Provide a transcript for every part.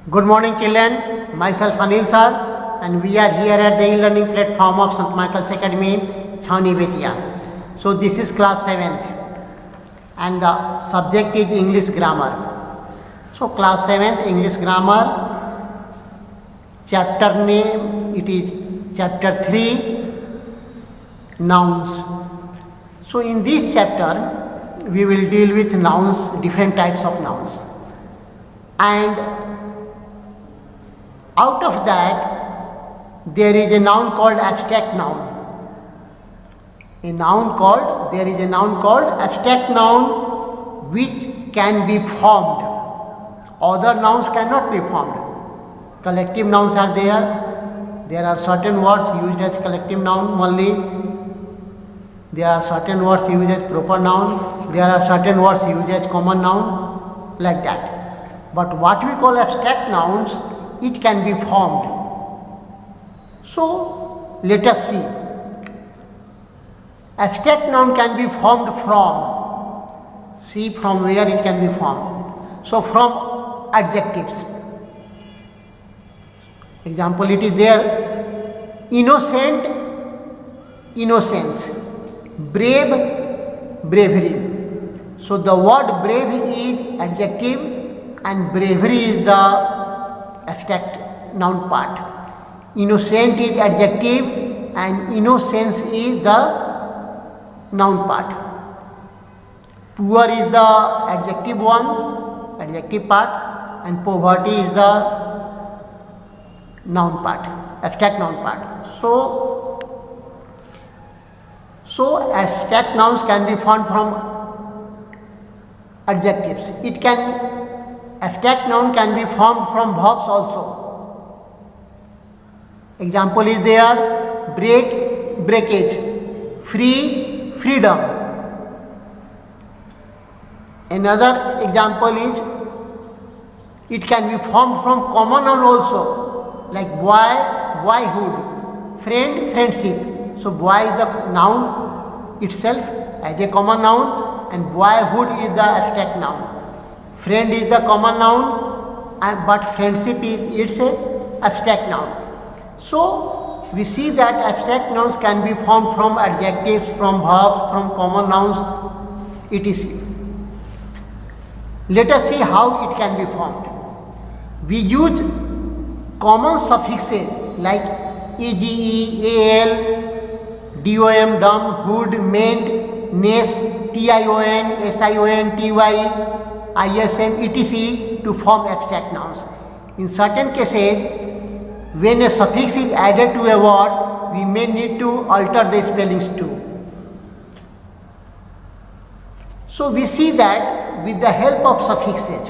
Good morning children, myself Anil sir and we are here at the e-learning platform of St. Michael's Academy, Chhauni Betia. So this is class 7th and the subject is English grammar. So class 7th English grammar, chapter name it is chapter 3, nouns. So in this chapter we will deal with nouns, different types of nouns, and out of that there is a noun called abstract noun. There is a noun called abstract noun which can be formed. Other nouns cannot be formed. Collective nouns are there. There are certain words used as collective noun only. There are certain words used as proper noun. There are certain words used as common noun, like that. But what we call abstract nouns, it can be formed. So let us see. Abstract noun can be formed from. See from where it can be formed. So from adjectives. Example, it is there: innocent, innocence; brave, bravery. So the word brave is adjective and bravery is the abstract noun part. Innocent is adjective and innocence is the noun part. Poor is the adjective part, and poverty is the noun part, abstract noun part. So abstract nouns can be formed from adjectives. Abstract noun can be formed from verbs also. Example is there: break, breakage; free, freedom. Another example is it can be formed from common noun also, like boy, boyhood; friend, friendship. So boy is the noun itself as a common noun and boyhood is the abstract noun. Friend is the common noun but friendship is its abstract noun. So we see that abstract nouns can be formed from adjectives, from verbs, from common nouns, etc. Let us see how it can be formed. We use common suffixes like age, al, dom, dom, hood, meant, ness, tion, sion, ty, ism, etc. to form abstract nouns. In certain cases, when a suffix is added to a word, we may need to alter the spellings too. So we see that with the help of suffixes,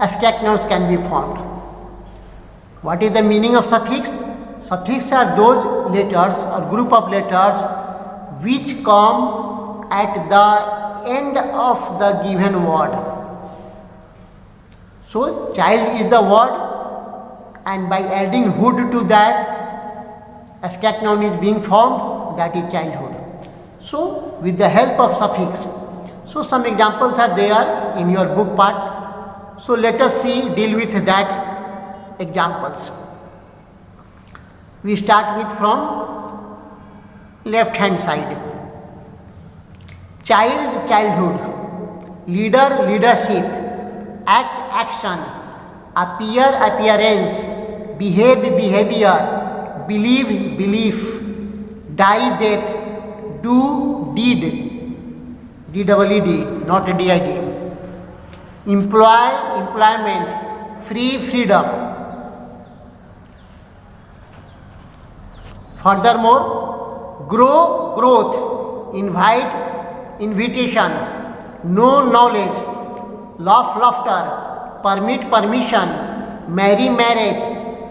abstract nouns can be formed. What is the meaning of suffix? Suffixes are those letters or group of letters which come at the end of the given word. So child is the word, and by adding hood to that, abstract noun is being formed, that is childhood. So with the help of suffix. So some examples are there in your book part. So let us deal with that examples. We start with from left hand side. Child, childhood; leader, leadership; act, action; appear, appearance; behave, behavior; believe, belief; die, death; do, deed, D-double-E-D, not D-I-D; employ, employment; free, freedom. Furthermore, grow, growth; invite, invitation; know, knowledge; laugh, laughter; permit, permission; marry, marriage;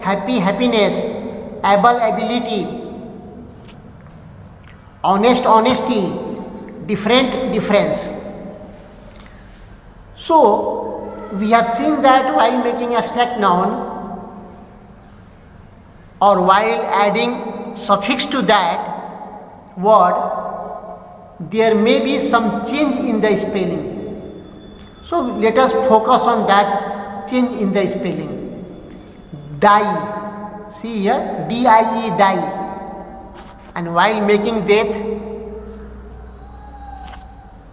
happy, happiness; able, ability; honest, honesty; different, difference. So we have seen that while making abstract noun or while adding suffix to that word, there may be some change in the spelling. So let us focus on that change in the spelling. die. See here, die, die. And while making death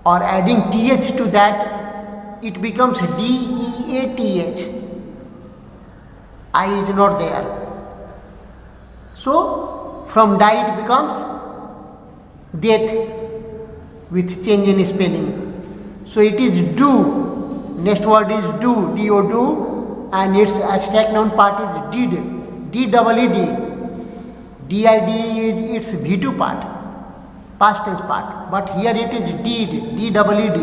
or adding th to that, it becomes death. I is not there. So from die it becomes death with change in spelling. So it is do. Next word is do, do, and its abstract noun part is did, D-double-E-D. DID is its V2 part, past tense part, but here it is did, D-double-E-D,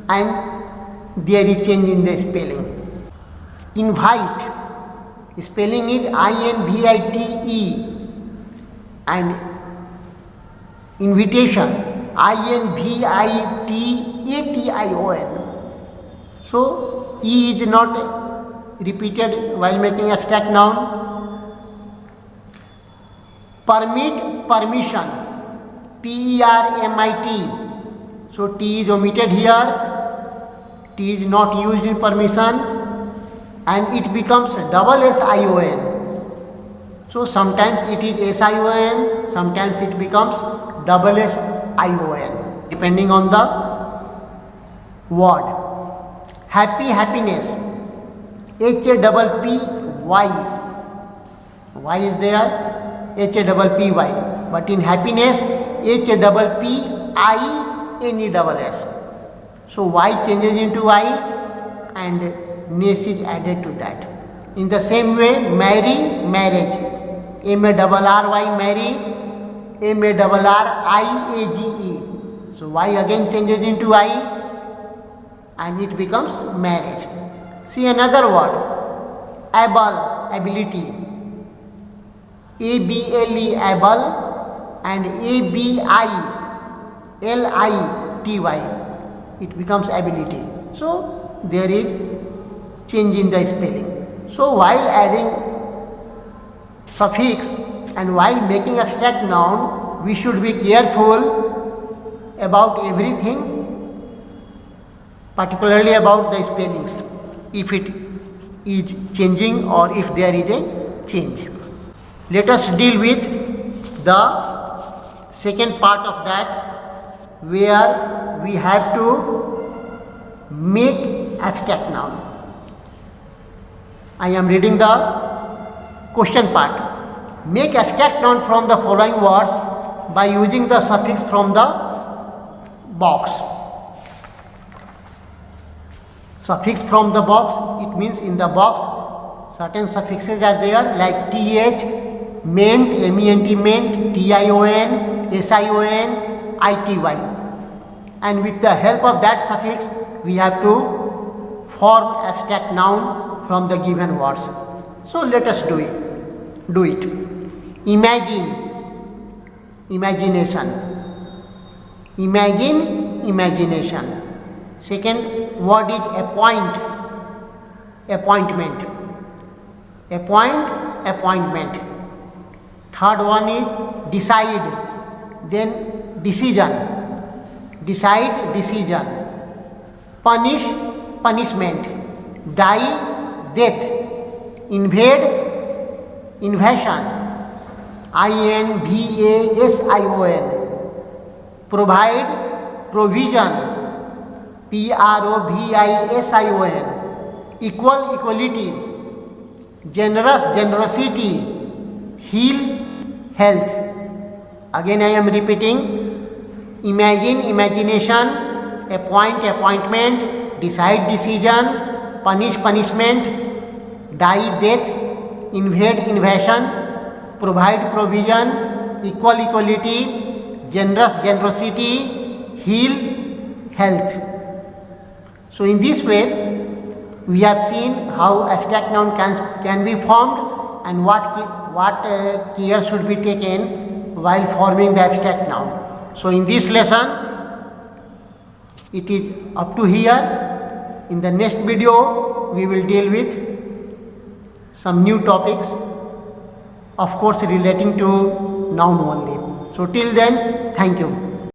and there is change in the spelling. Invite, spelling is I-N-V-I-T-E, and invitation, I-N-V-I-T-A-T-I-O-N. So E is not repeated while making abstract noun. Permit, permission, P-E-R-M-I-T. So T is omitted here, T is not used in permission, and it becomes double S-I-O-N. So sometimes it is S-I-O-N, sometimes it becomes double S-I-O-N, depending on the word. Happy, happiness, H-A-P-P-Y. Y is there, H-A-P-P-Y, but in happiness, H-A-P-P-I-N-E-S-S. So Y changes into I and ness is added to that. In the same way, marry, marriage, M-A-R-R-Y, marry, M-A-R-R-I-A-G-E. So Y again changes into I and it becomes marriage. See another word, able, ability, A-B-L-E, able, and A-B-I-L-I-T-Y, it becomes ability. So there is change in the spelling. So while adding suffix and while making abstract noun, we should be careful about everything, particularly about the spellings, if it is changing or if there is a change. Let us deal with the second part of that, where we have to make abstract noun. I am reading the question part. Make abstract noun from the following words by using the suffix from the box. Suffix from the box, it means in the box certain suffixes are there like th, ment, ment, ment, tion, sion, ity, and with the help of that suffix we have to form abstract noun from the given words. So let us do it. Imagine, imagination. Imagine, imagination. Second word is appoint, appointment. Appoint, appointment. Third one is decide, then decision. Decide, decision. Punish, punishment. Die, death. Invade, invasion. INVASION. Provide, provision. PROVISION. Equal, equality. Generous, generosity. Heal, health. Again I am repeating. Imagine, imagination. Appoint, appointment. Decide, decision. Punish, punishment. Die, death. Invade, invasion. Provide, provision. Equal, equality. Generous, generosity. Heal, health. So in this way we have seen how abstract noun can be formed and what care should be taken while forming the abstract noun. So in this lesson it is up to here. In the next video we will deal with some new topics, of course relating to noun only. So till then, thank you.